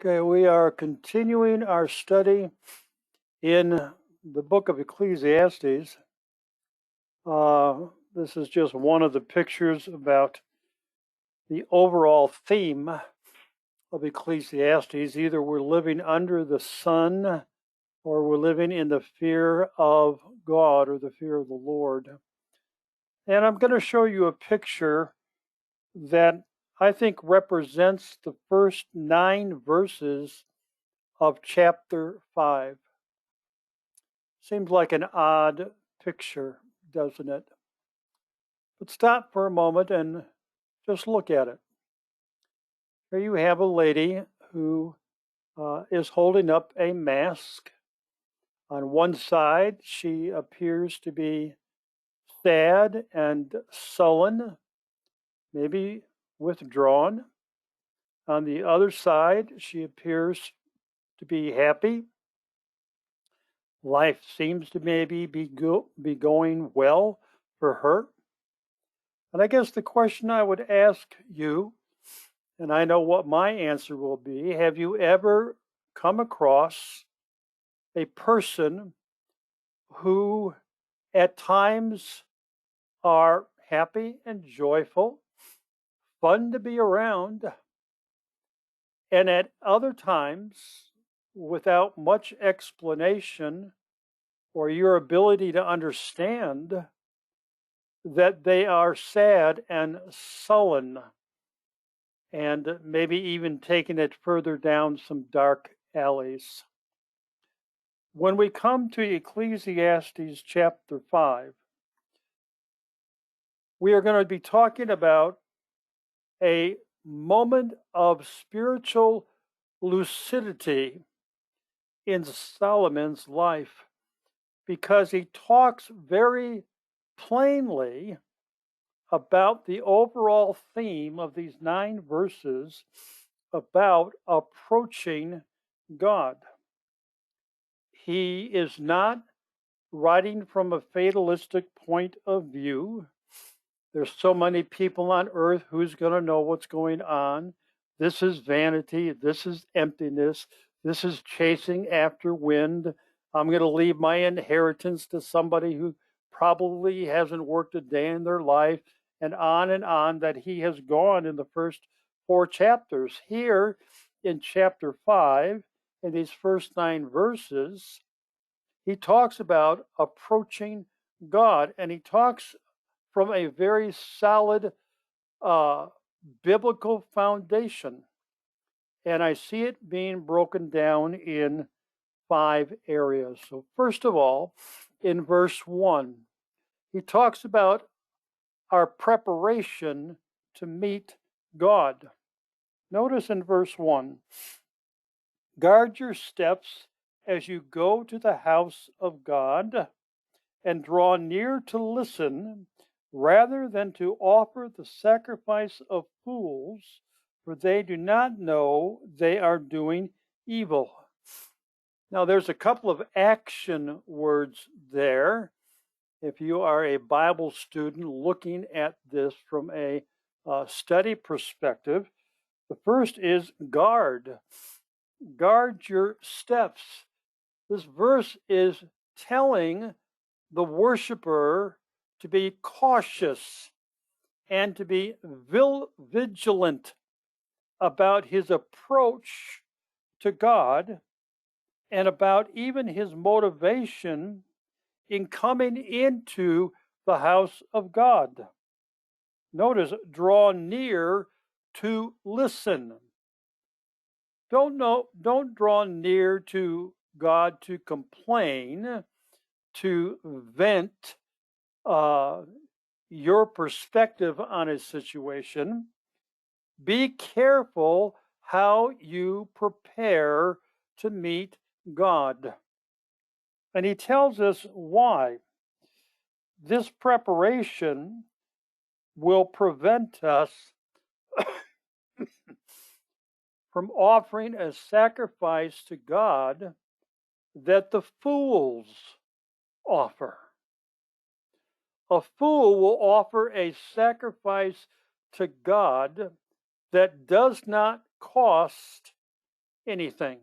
Okay, we are continuing our study in the book of Ecclesiastes. This is just one of the pictures about the overall theme of Ecclesiastes. Either we're living under the sun or we're living in the fear of God or the fear of the Lord. And I'm going to show you a picture that I think represents the first 9 verses of chapter 5. Seems like an odd picture, doesn't it? But stop for a moment and just look at it. Here you have a lady who is holding up a mask. On one side, she appears to be sad and sullen, maybe withdrawn. On the other side, she appears to be happy. Life seems to maybe be going well for her. And I guess the question I would ask you, and I know what my answer will be, have you ever come across a person who at times are happy and joyful, fun to be around, and at other times, without much explanation or your ability to understand, that they are sad and sullen, and maybe even taking it further down some dark alleys. When we come to Ecclesiastes chapter 5, we are going to be talking about a moment of spiritual lucidity in Solomon's life, because he talks very plainly about the overall theme of these 9 verses about approaching God. He is not writing from a fatalistic point of view. There's so many people on earth, who's going to know what's going on? This is vanity. This is emptiness. This is chasing after wind. I'm going to leave my inheritance to somebody who probably hasn't worked a day in their life, and on that he has gone in the first 4 chapters. Here in chapter 5, in these first 9 verses, he talks about approaching God, and he talks from a very solid biblical foundation. And I see it being broken down in 5 areas. So first of all, in verse 1, he talks about our preparation to meet God. Notice in verse 1, guard your steps as you go to the house of God, and draw near to listen, rather than to offer the sacrifice of fools, for they do not know they are doing evil. Now, there's a couple of action words there. If you are a Bible student looking at this from a study perspective, the first is guard. Guard your steps. This verse is telling the worshiper to be cautious and to be vigilant about his approach to God, and about even his motivation in coming into the house of God. Notice, draw near to listen. Don't draw near to God to complain, to vent your perspective on a situation. Be careful how you prepare to meet God. And he tells us why. This preparation will prevent us from offering a sacrifice to God that the fools offer. A fool will offer a sacrifice to God that does not cost anything.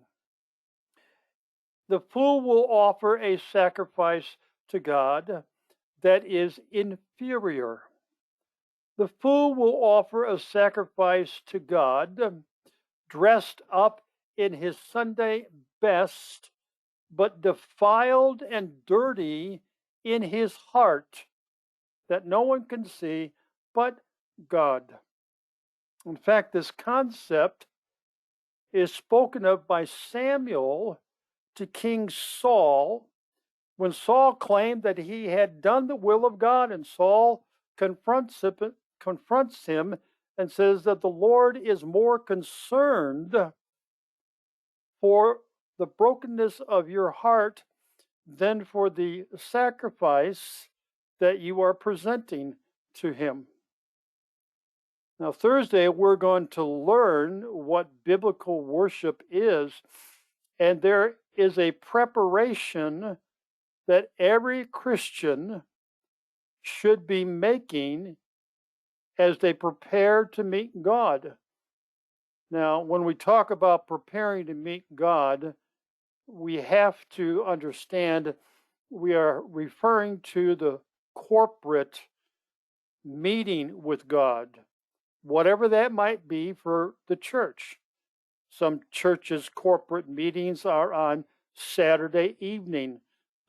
The fool will offer a sacrifice to God that is inferior. The fool will offer a sacrifice to God dressed up in his Sunday best, but defiled and dirty in his heart, that no one can see but God. In fact, this concept is spoken of by Samuel to King Saul when Saul claimed that he had done the will of God, and Saul confronts him and says that the Lord is more concerned for the brokenness of your heart than for the sacrifice that you are presenting to him. Now, Thursday, we're going to learn what biblical worship is, and there is a preparation that every Christian should be making as they prepare to meet God. Now, when we talk about preparing to meet God, we have to understand we are referring to the corporate meeting with God, whatever that might be for the church. Some churches' corporate meetings are on Saturday evening.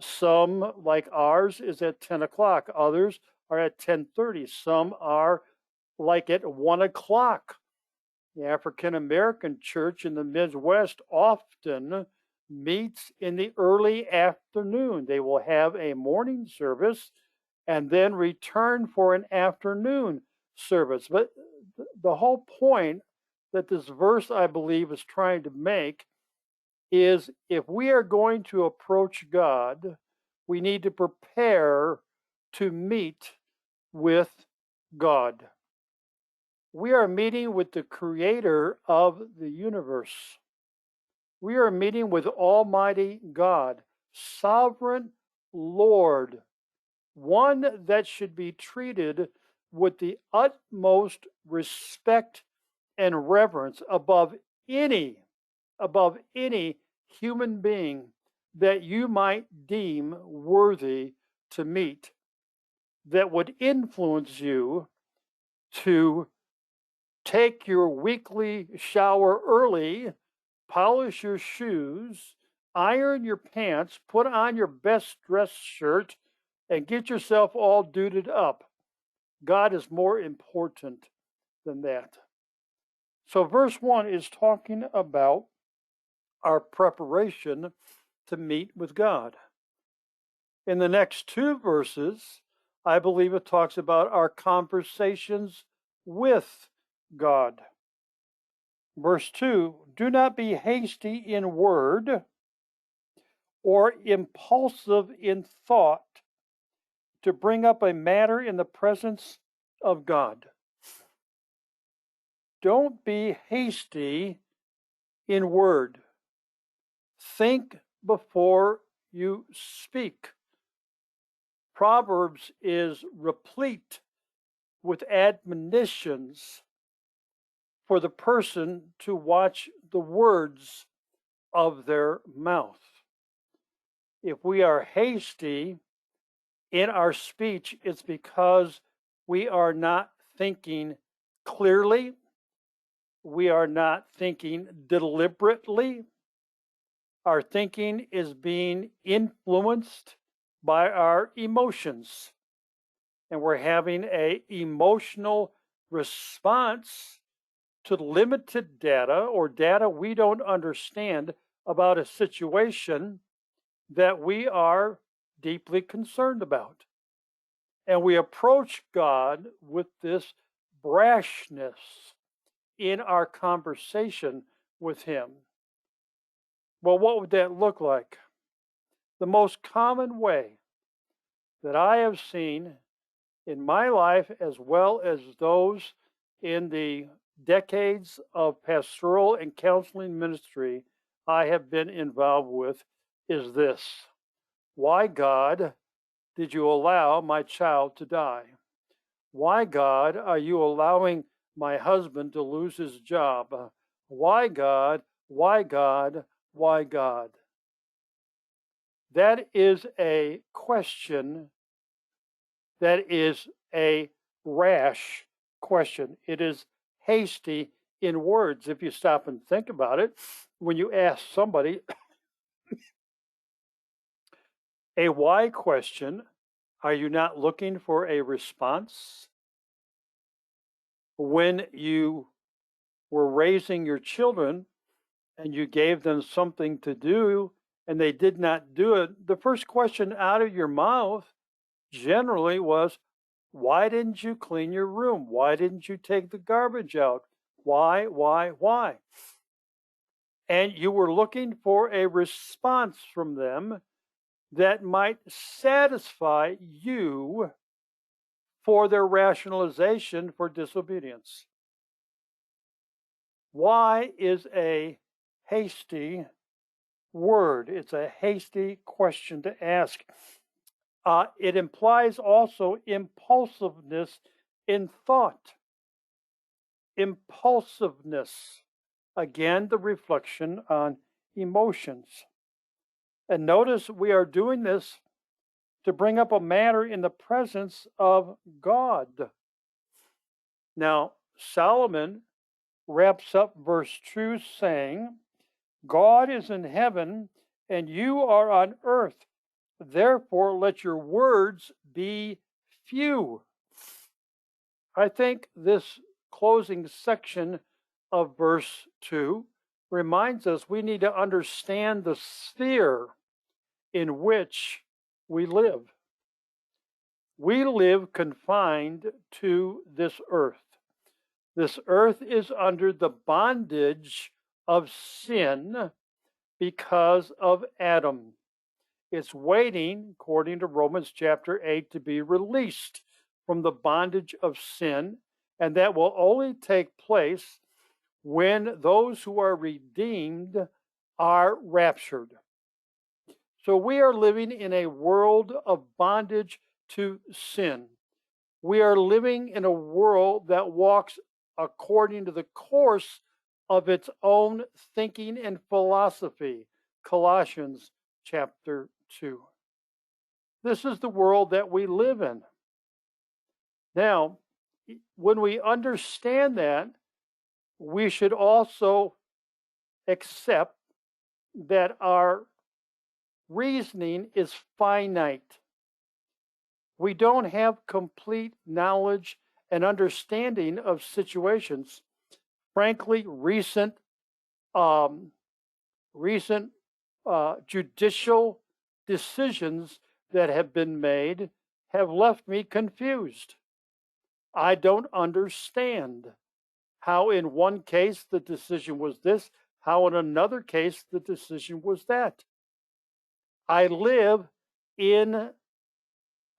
Some, like ours, is at 10 o'clock. Others are at 10:30. Some are like at 1 o'clock. The African American church in the Midwest often meets in the early afternoon. They will have a morning service and then return for an afternoon service. But the whole point that this verse, I believe, is trying to make is if we are going to approach God, we need to prepare to meet with God. We are meeting with the creator of the universe. We are meeting with Almighty God, sovereign Lord, one that should be treated with the utmost respect and reverence above any human being that you might deem worthy to meet, that would influence you to take your weekly shower early, polish your shoes, iron your pants, put on your best dress shirt, and get yourself all duded up. God is more important than that. So verse 1 is talking about our preparation to meet with God. In the next two verses, I believe it talks about our conversations with God. Verse 2, do not be hasty in word or impulsive in thought to bring up a matter in the presence of God. Don't be hasty in word. Think before you speak. Proverbs is replete with admonitions for the person to watch the words of their mouth. If we are hasty in our speech, it's because we are not thinking clearly. We are not thinking deliberately. Our thinking is being influenced by our emotions. And we're having an emotional response to limited data or data we don't understand about a situation that we are deeply concerned about. And we approach God with this brashness in our conversation with Him. Well, what would that look like? The most common way that I have seen in my life, as well as those in the decades of pastoral and counseling ministry I have been involved with, is this: why, God, did you allow my child to die? Why, God, are you allowing my husband to lose his job? Why, God, Why God? Why God? That is a question that is a rash question. It is hasty in words if you stop and think about it. When you ask somebody a why question, are you not looking for a response? When you were raising your children and you gave them something to do and they did not do it, the first question out of your mouth generally was, why didn't you clean your room? Why didn't you take the garbage out? Why? And you were looking for a response from them that might satisfy you for their rationalization for disobedience. Why is a hasty word? It's a hasty question to ask. It implies also impulsiveness in thought. Impulsiveness. Again, the reflection on emotions. And notice we are doing this to bring up a matter in the presence of God. Now, Solomon wraps up verse 2 saying, God is in heaven and you are on earth. Therefore, let your words be few. I think this closing section of verse 2 reminds us we need to understand the sphere in which we live. We live confined to this earth. This earth is under the bondage of sin because of Adam. It's waiting, according to Romans chapter 8, to be released from the bondage of sin, and that will only take place when those who are redeemed are raptured. So we are living in a world of bondage to sin. We are living in a world that walks according to the course of its own thinking and philosophy. Colossians chapter 2. This is the world that we live in. Now, when we understand that, we should also accept that our reasoning is finite. We don't have complete knowledge and understanding of situations. Frankly, recent judicial decisions that have been made have left me confused. I don't understand how in one case the decision was this, how in another case the decision was that. I live in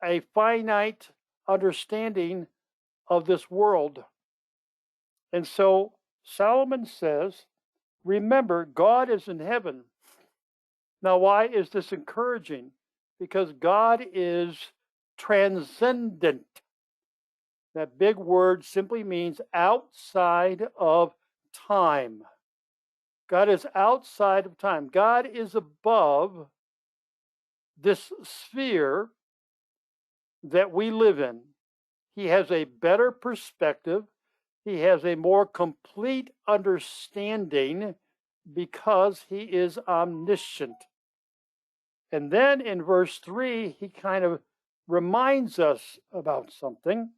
a finite understanding of this world. And so Solomon says, remember, God is in heaven. Now, why is this encouraging? Because God is transcendent. That big word simply means outside of time. God is outside of time. God is above this sphere that we live in. He has a better perspective. He has a more complete understanding because he is omniscient. And then in verse 3, he kind of reminds us about something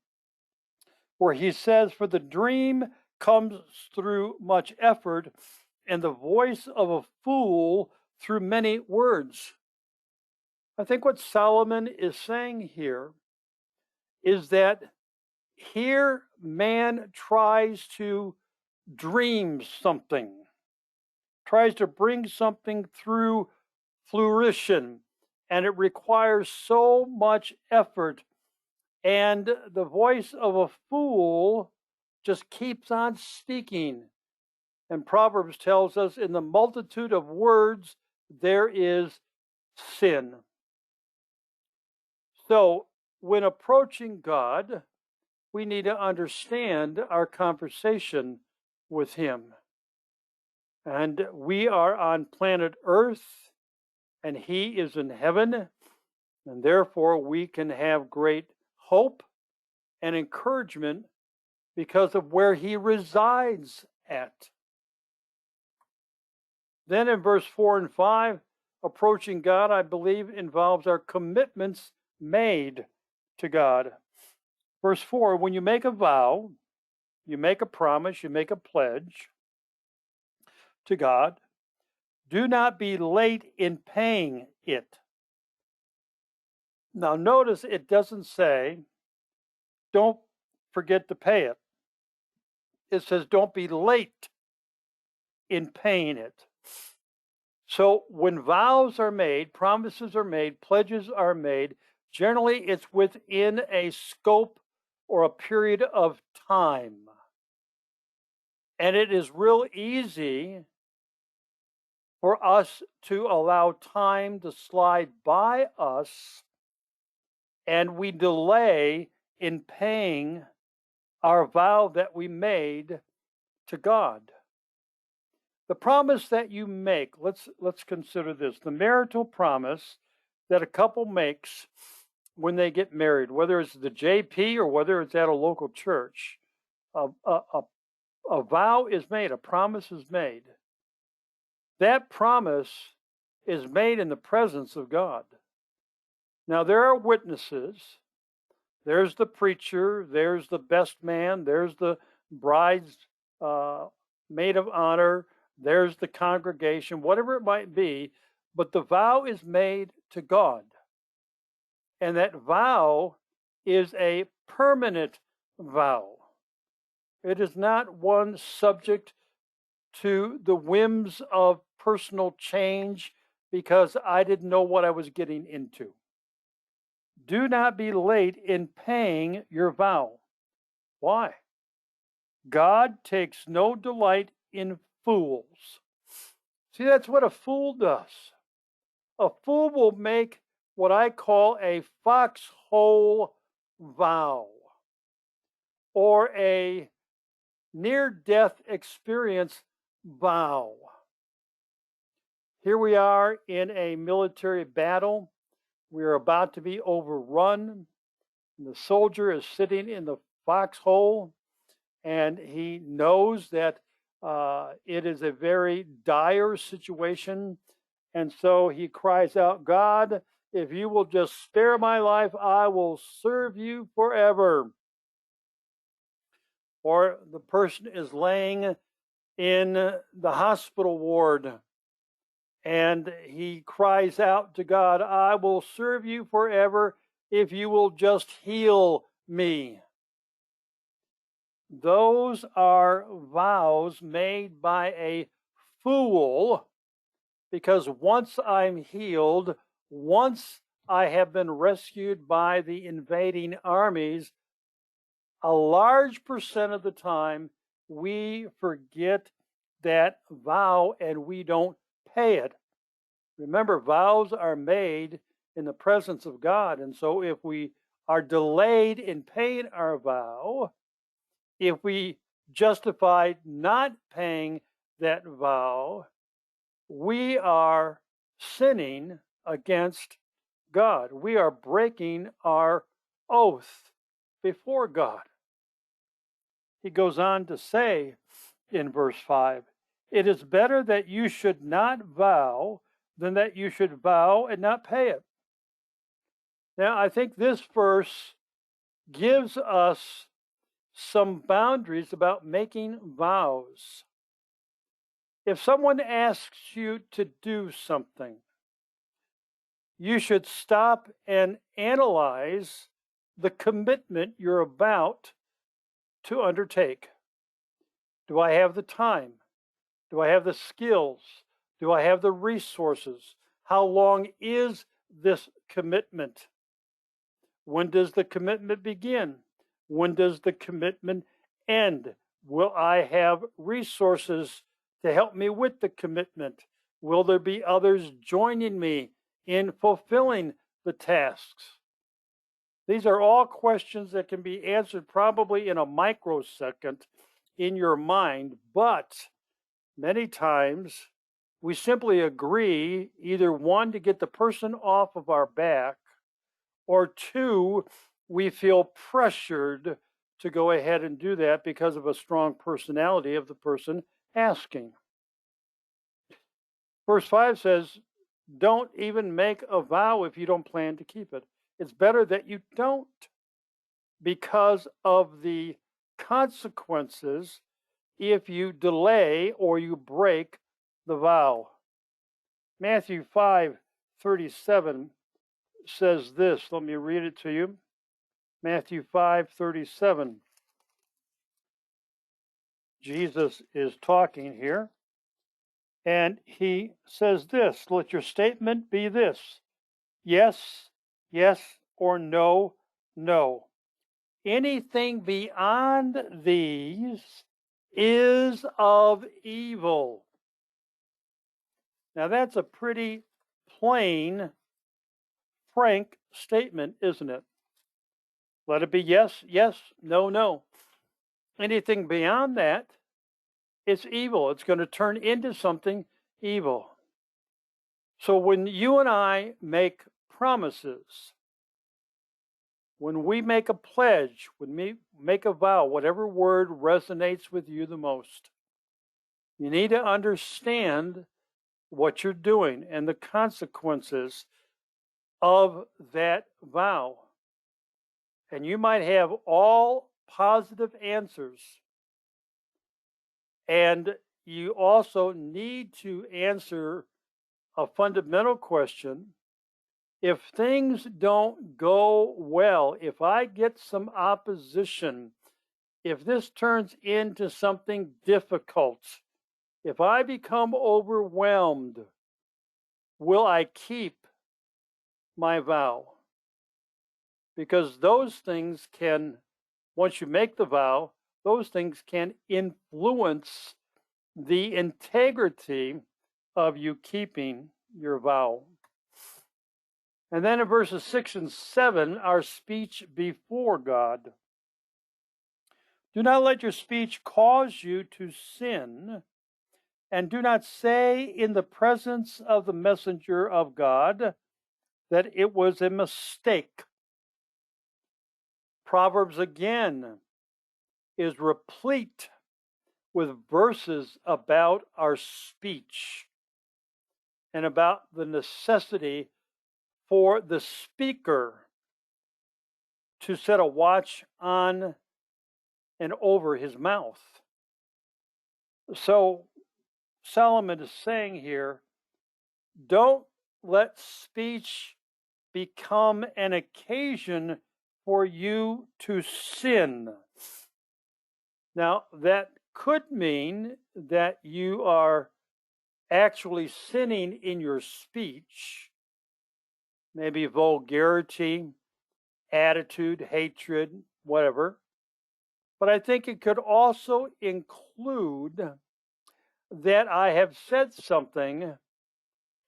where he says, for the dream comes through much effort, and the voice of a fool through many words. I think what Solomon is saying here is that here man tries to dream something, tries to bring something through fruition, and it requires so much effort. And the voice of a fool just keeps on speaking. And Proverbs tells us, in the multitude of words, there is sin. So, when approaching God, we need to understand our conversation with Him. And we are on planet Earth, and He is in heaven, and therefore we can have great hope and encouragement because of where He resides at. Then in verse 4 and 5, approaching God, I believe, involves our commitments made to God. Verse 4, when you make a vow, you make a promise, you make a pledge to God, do not be late in paying it. Now, notice it doesn't say, don't forget to pay it. It says, don't be late in paying it. So, when vows are made, promises are made, pledges are made, generally it's within a scope or a period of time. And it is real easy for us to allow time to slide by us, and we delay in paying our vow that we made to God. The promise that you make, let's consider this. The marital promise that a couple makes when they get married, whether it's the JP or whether it's at a local church, a vow is made, a promise is made. That promise is made in the presence of God. Now, there are witnesses. There's the preacher, there's the best man, there's the bride's maid of honor, there's the congregation, whatever it might be, but the vow is made to God. And that vow is a permanent vow. It is not one subject to the whims of personal change because I didn't know what I was getting into. Do not be late in paying your vow. Why? God takes no delight in fools. See, that's what a fool does. A fool will make what I call a foxhole vow or a near-death experience vow. Here we are in a military battle. We are about to be overrun. The soldier is sitting in the foxhole, and he knows that it is a very dire situation. And so he cries out, God, if you will just spare my life, I will serve you forever. Or the person is laying in the hospital ward, and he cries out to God, I will serve you forever if you will just heal me. Those are vows made by a fool, because once I'm healed, once I have been rescued by the invading armies, a large percent of the time we forget that vow and we don't pay it. Remember, vows are made in the presence of God, and so if we are delayed in paying our vow, if we justify not paying that vow, we are sinning against God. We are breaking our oath before God. He goes on to say in verse 5, it is better that you should not vow than that you should vow and not pay it. Now, I think this verse gives us some boundaries about making vows. If someone asks you to do something, you should stop and analyze the commitment you're about to undertake. Do I have the time? Do I have the skills? Do I have the resources? How long is this commitment? When does the commitment begin? When does the commitment end? Will I have resources to help me with the commitment? Will there be others joining me in fulfilling the tasks? These are all questions that can be answered probably in a microsecond in your mind, but many times we simply agree, either one, to get the person off of our back, or two, we feel pressured to go ahead and do that because of a strong personality of the person asking. Verse 5 says, don't even make a vow if you don't plan to keep it. It's better that you don't, because of the consequences if you delay or you break the vow. Matthew 5:37 says this. Let me read it to you. Matthew 5:37. Jesus is talking here, and he says this: let your statement be this: yes, yes, or no, no. Anything beyond these is of evil. Now that's a pretty plain, frank statement, isn't it? Let it be yes, yes, no, no. Anything beyond that, it's evil. It's going to turn into something evil. So when you and I make promises, when we make a pledge, when we make a vow, whatever word resonates with you the most, you need to understand what you're doing and the consequences of that vow. And you might have all positive answers. And you also need to answer a fundamental question. If things don't go well, if I get some opposition, if this turns into something difficult, if I become overwhelmed, will I keep my vow? Because those things can, once you make the vow, those things can influence the integrity of you keeping your vow. And then in verses 6 and 7, our speech before God. Do not let your speech cause you to sin, and do not say in the presence of the messenger of God that it was a mistake. Proverbs again is replete with verses about our speech and about the necessity for the speaker to set a watch on and over his mouth. So Solomon is saying here, don't let speech become an occasion for you to sin. Now, that could mean that you are actually sinning in your speech, maybe vulgarity, attitude, hatred, whatever. But I think it could also include that I have said something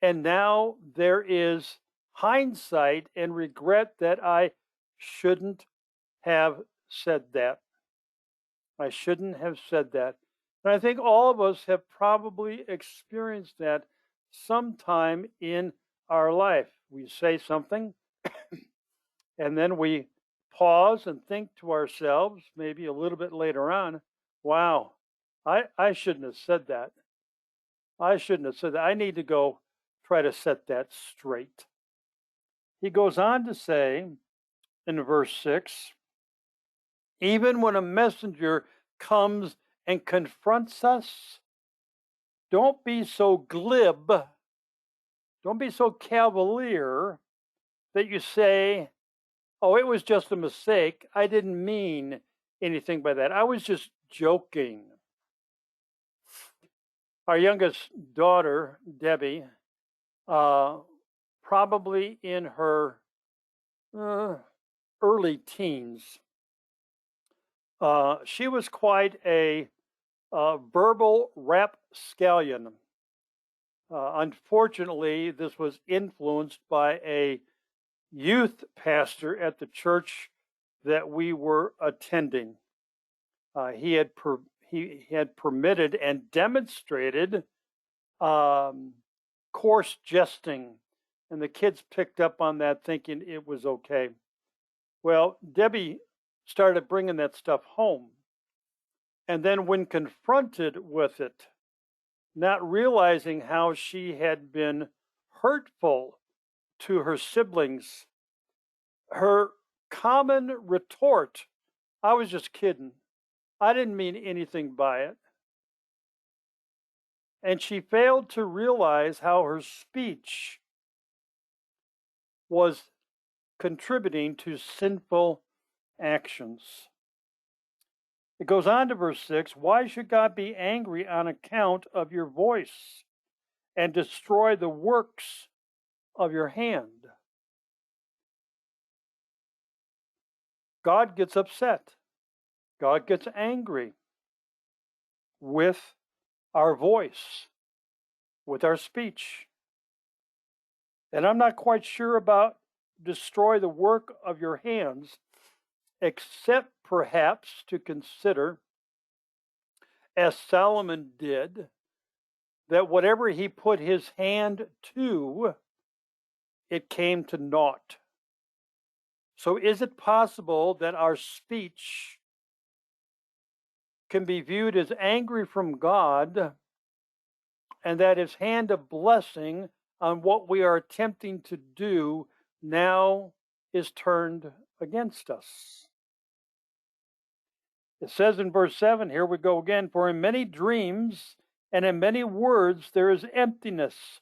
and now there is hindsight and regret that I shouldn't have said that. I shouldn't have said that. And I think all of us have probably experienced that sometime in our life. We say something and then we pause and think to ourselves, maybe a little bit later on, wow, I shouldn't have said that. I shouldn't have said that. I need to go try to set that straight. He goes on to say in verse 6, even when a messenger comes and confronts us, don't be so glib, don't be so cavalier that you say, oh, it was just a mistake. I didn't mean anything by that. I was just joking. Our youngest daughter, Debbie, probably in her early teens, she was quite a verbal rapscallion. Unfortunately, this was influenced by a youth pastor at the church that we were attending. He he had permitted and demonstrated coarse jesting, and the kids picked up on that, thinking it was okay. Well, Debbie started bringing that stuff home, and then when confronted with it, not realizing how she had been hurtful to her siblings, her common retort, "I was just kidding. I didn't mean anything by it." And she failed to realize how her speech was contributing to sinful actions. It goes on to verse 6, "Why should God be angry on account of your voice and destroy the works of your hand?" God gets upset. God gets angry with our voice, with our speech. And I'm not quite sure about destroy the work of your hands, except perhaps to consider, as Solomon did, that whatever he put his hand to, it came to naught. So is it possible that our speech can be viewed as angry from God, and that his hand of blessing on what we are attempting to do now is turned against us? It says in verse 7, here we go again, "For in many dreams and in many words there is emptiness.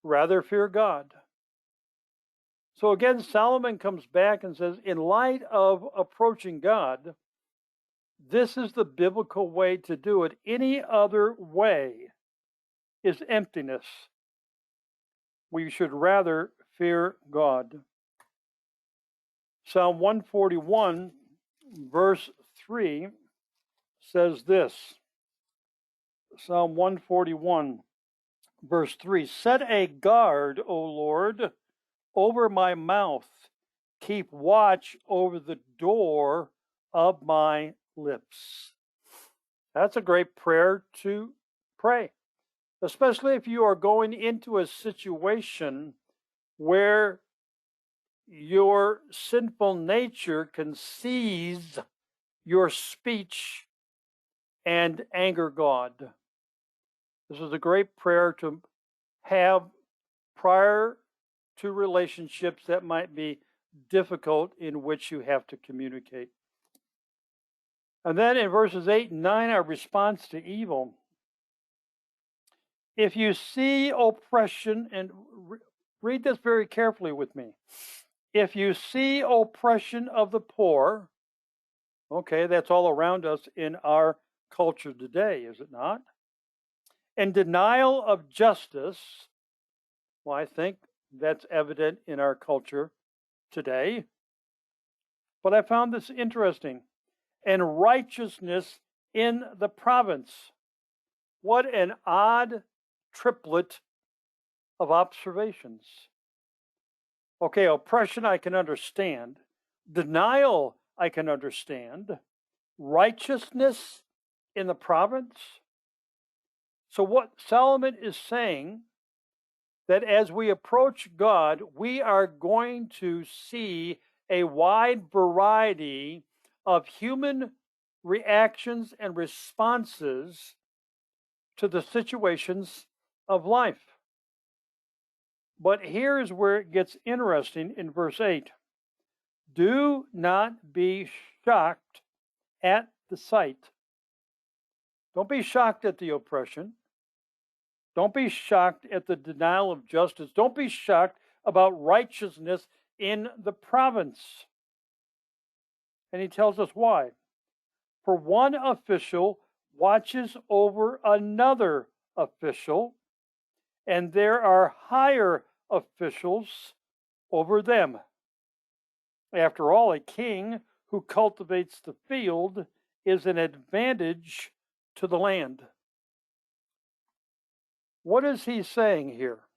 Rather fear God." So again, Solomon comes back and says, in light of approaching God, this is the biblical way to do it. Any other way is emptiness. We should rather fear God. Psalm 141, verse 3 says this. Psalm 141, verse 3, "Set a guard, O Lord, over my mouth. Keep watch over the door of my lips." That's a great prayer to pray, especially if you are going into a situation where your sinful nature can seize your speech and anger God. This is a great prayer to have prior to relationships that might be difficult in which you have to communicate. And then in verses 8 and 9, our response to evil. If you see oppression, and read this very carefully with me. If you see oppression of the poor, okay, that's all around us in our culture today, is it not? And denial of justice, well, I think that's evident in our culture today. But I found this interesting. And righteousness in the province. What an odd triplet of observations. Okay, oppression I can understand. Denial I can understand. Righteousness in the province. So what Solomon is saying, that as we approach God, we are going to see a wide variety of human reactions and responses to the situations of life. But here's where it gets interesting in verse 8. "Do not be shocked at the sight." Don't be shocked at the oppression. Don't be shocked at the denial of justice. Don't be shocked about righteousness in the province. And he tells us why. "For one official watches over another official, and there are higher officials over them. After all, a king who cultivates the field is an advantage to the land." What is he saying here?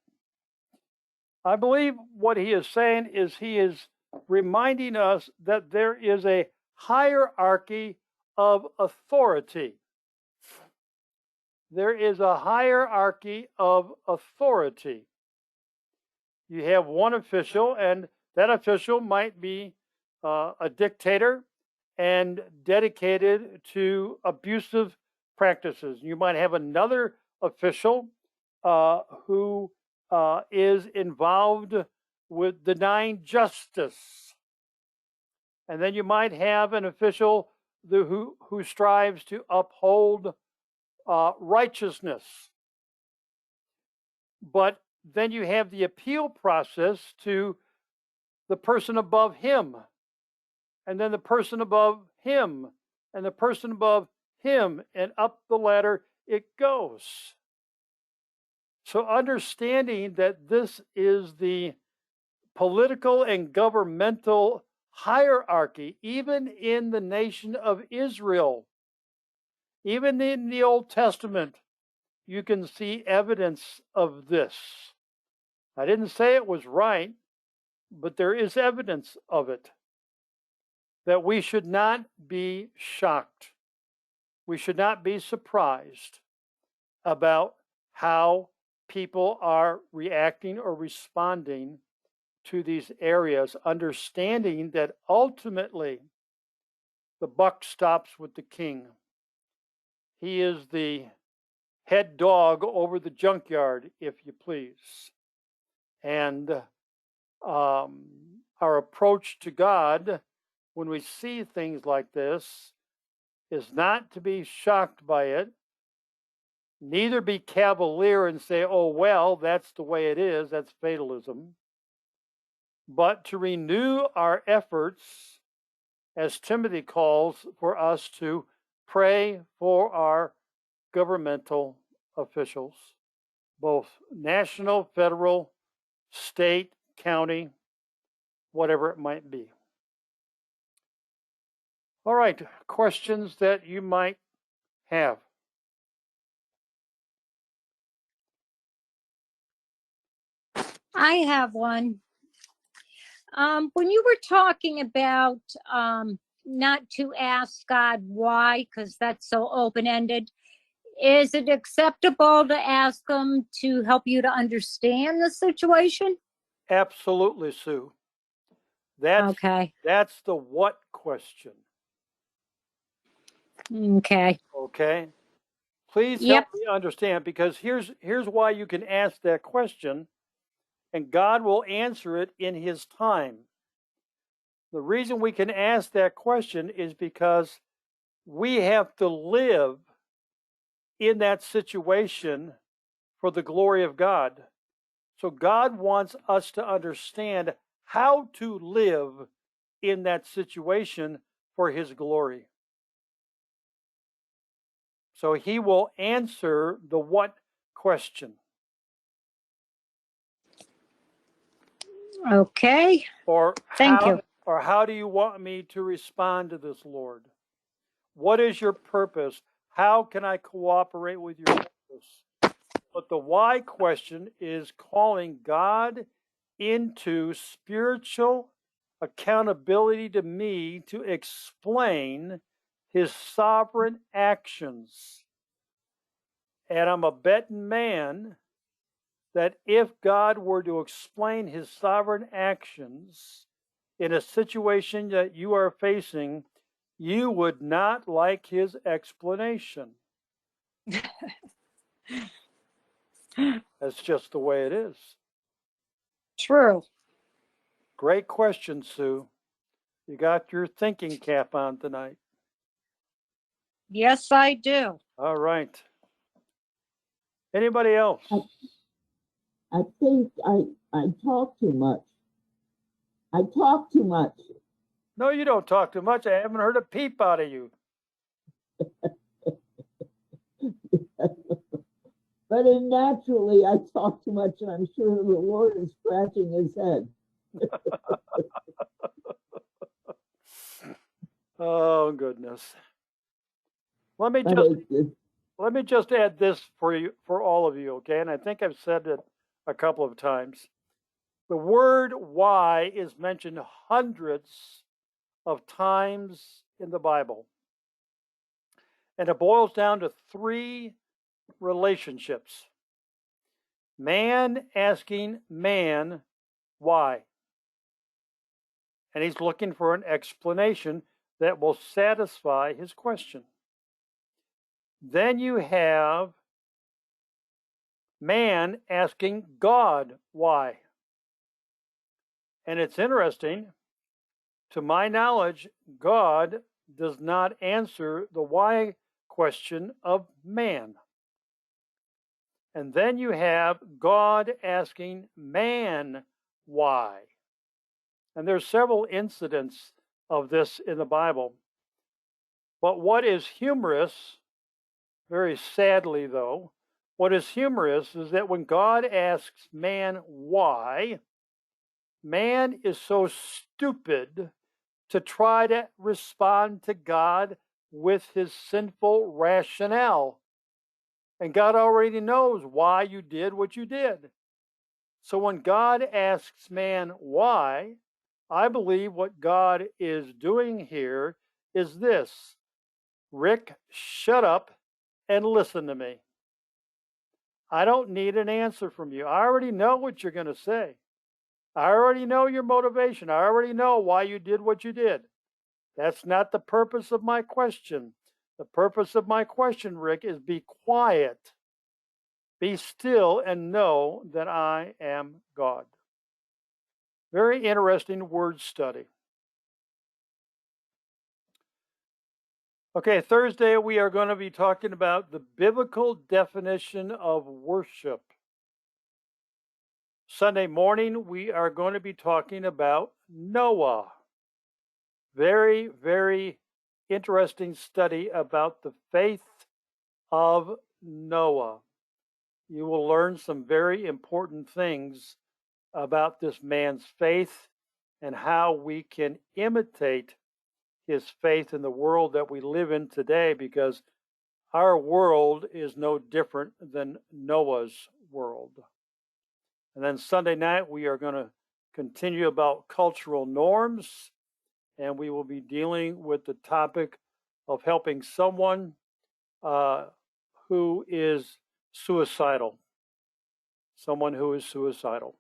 I believe what he is saying is he is reminding us that there is a hierarchy of authority. There is a hierarchy of authority. You have one official, and that official might be a dictator and dedicated to abusive practices. You might have another official who is involved with denying justice. And then you might have an official who strives to uphold righteousness. But then you have the appeal process to the person above him, and then the person above him, and the person above him, and up the ladder it goes. So understanding that this is the political and governmental hierarchy, even in the nation of Israel, even in the Old Testament, you can see evidence of this. I didn't say it was right, but there is evidence of it. That we should not be shocked. We should not be surprised about how people are reacting or responding to these areas, understanding that ultimately the buck stops with the king. He is the head dog over the junkyard, if you please. And our approach to God when we see things like this is not to be shocked by it, neither be cavalier and say, oh, well, that's the way it is, that's fatalism, but to renew our efforts, as Timothy calls for us to pray for our governmental officials, both national, federal, state, county, whatever it might be. All right, questions that you might have. I have one. When you were talking about not to ask God why, because that's so open-ended, is it acceptable to ask Him to help you to understand the situation? Absolutely, Sue. That's the what question. Okay. Okay. Please help me understand, because here's why you can ask that question, and God will answer it in His time. The reason we can ask that question is because we have to live in that situation for the glory of God. So God wants us to understand how to live in that situation for His glory. So He will answer the what question. Okay. Thank you. Or how do you want me to respond to this, Lord? What is your purpose? How can I cooperate with your purpose? But the why question is calling God into spiritual accountability to me to explain His sovereign actions. And I'm a betting man that if God were to explain His sovereign actions in a situation that you are facing, you would not like His explanation. That's just the way it is. True. Great question, Sue. You got your thinking cap on tonight. Yes, I do. All right. Anybody else? I think I talk too much. I talk too much. No, you don't talk too much. I haven't heard a peep out of you. But naturally, I talk too much, and I'm sure the Lord is scratching His head. Oh, goodness. Let me just add this for you, for all of you, okay? And I think I've said it a couple of times. The word why is mentioned hundreds of times in the Bible. And it boils down to three relationships. Man asking man why. And he's looking for an explanation that will satisfy his question. Then you have man asking God why. And it's interesting, to my knowledge, God does not answer the why question of man. And then you have God asking man why. And there's several incidents of this in the Bible. But what is humorous, very sadly though, what is humorous is that when God asks man why, man is so stupid to try to respond to God with his sinful rationale. And God already knows why you did what you did. So when God asks man why, I believe what God is doing here is this: Rick, shut up and listen to me. I don't need an answer from you. I already know what you're going to say. I already know your motivation. I already know why you did what you did. That's not the purpose of my question. The purpose of my question, Rick, is be quiet. Be still and know that I am God. Very interesting word study. Okay, Thursday we are going to be talking about the biblical definition of worship. Sunday morning we are going to be talking about Noah. Very, very interesting study about the faith of Noah. You will learn some very important things about this man's faith and how we can imitate his faith in the world that we live in today, because our world is no different than Noah's world. And then Sunday night, we are going to continue about cultural norms, and we will be dealing with the topic of helping someone who is suicidal. Someone who is suicidal.